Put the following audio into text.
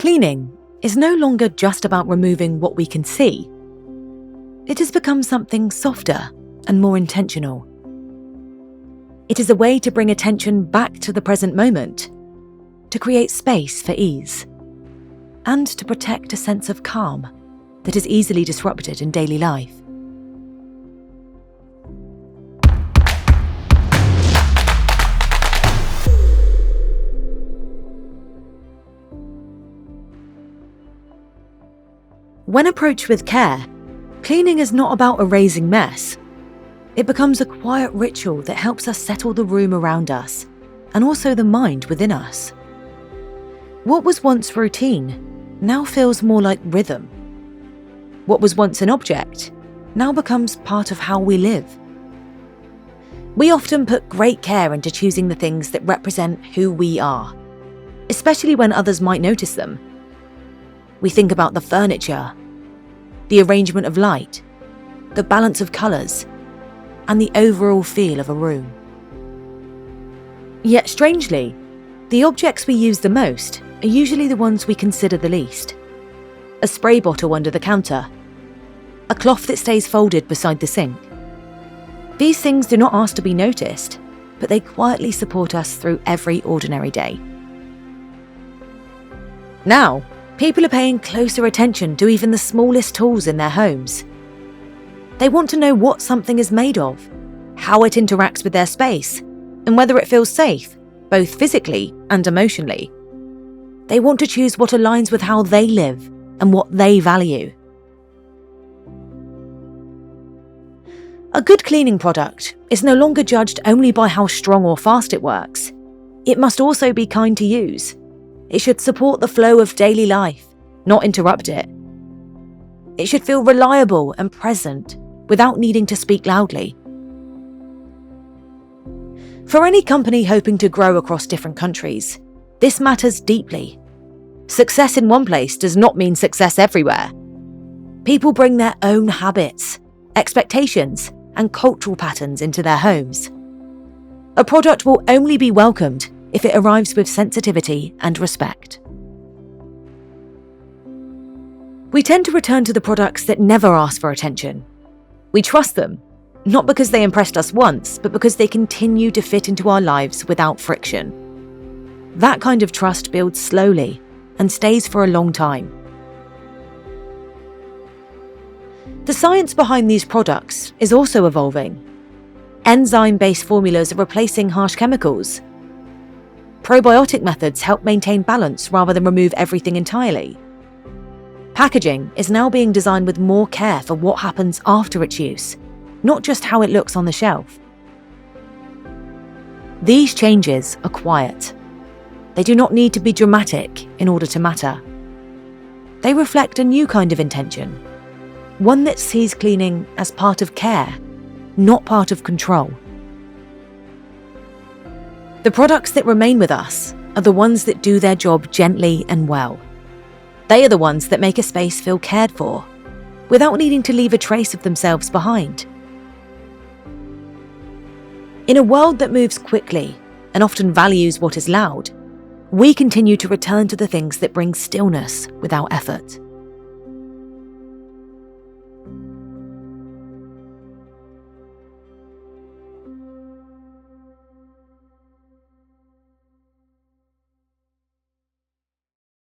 Cleaning is no longer just about removing what we can see. It has become something softer and more intentional. It is a way to bring attention back to the present moment, to create space for ease, and to protect a sense of calm that is easily disrupted in daily life. When approached with care, cleaning is not about erasing mess. It becomes a quiet ritual that helps us settle the room around us and also the mind within us. What was once routine now feels more like rhythm. What was once an object now becomes part of how we live. We often put great care into choosing the things that represent who we are, especially when others might notice them. We think about the furniture, the arrangement of light, the balance of colours, and the overall feel of a room. Yet strangely, the objects we use the most are usually the ones we consider the least. A spray bottle under the counter, a cloth that stays folded beside the sink. These things do not ask to be noticed, but they quietly support us through every ordinary day. Now, people are paying closer attention to even the smallest tools in their homes. They want to know what something is made of, how it interacts with their space, and whether it feels safe, both physically and emotionally. They want to choose what aligns with how they live and what they value. A good cleaning product is no longer judged only by how strong or fast it works. It must also be kind to use. It should support the flow of daily life, not interrupt it. It should feel reliable and present without needing to speak loudly. For any company hoping to grow across different countries, this matters deeply. Success in one place does not mean success everywhere. People bring their own habits, expectations, and cultural patterns into their homes. A product will only be welcomed if it arrives with sensitivity and respect. We tend to return to the products that never ask for attention. We trust them, not because they impressed us once, but because they continue to fit into our lives without friction. That kind of trust builds slowly and stays for a long time. The science behind these products is also evolving. Enzyme-based formulas are replacing harsh chemicals. Probiotic methods help maintain balance rather than remove everything entirely. Packaging is now being designed with more care for what happens after its use, not just how it looks on the shelf. These changes are quiet. They do not need to be dramatic in order to matter. They reflect a new kind of intention, one that sees cleaning as part of care, not part of control. The products that remain with us are the ones that do their job gently and well. They are the ones that make a space feel cared for, without needing to leave a trace of themselves behind. In a world that moves quickly and often values what is loud, we continue to return to the things that bring stillness without effort.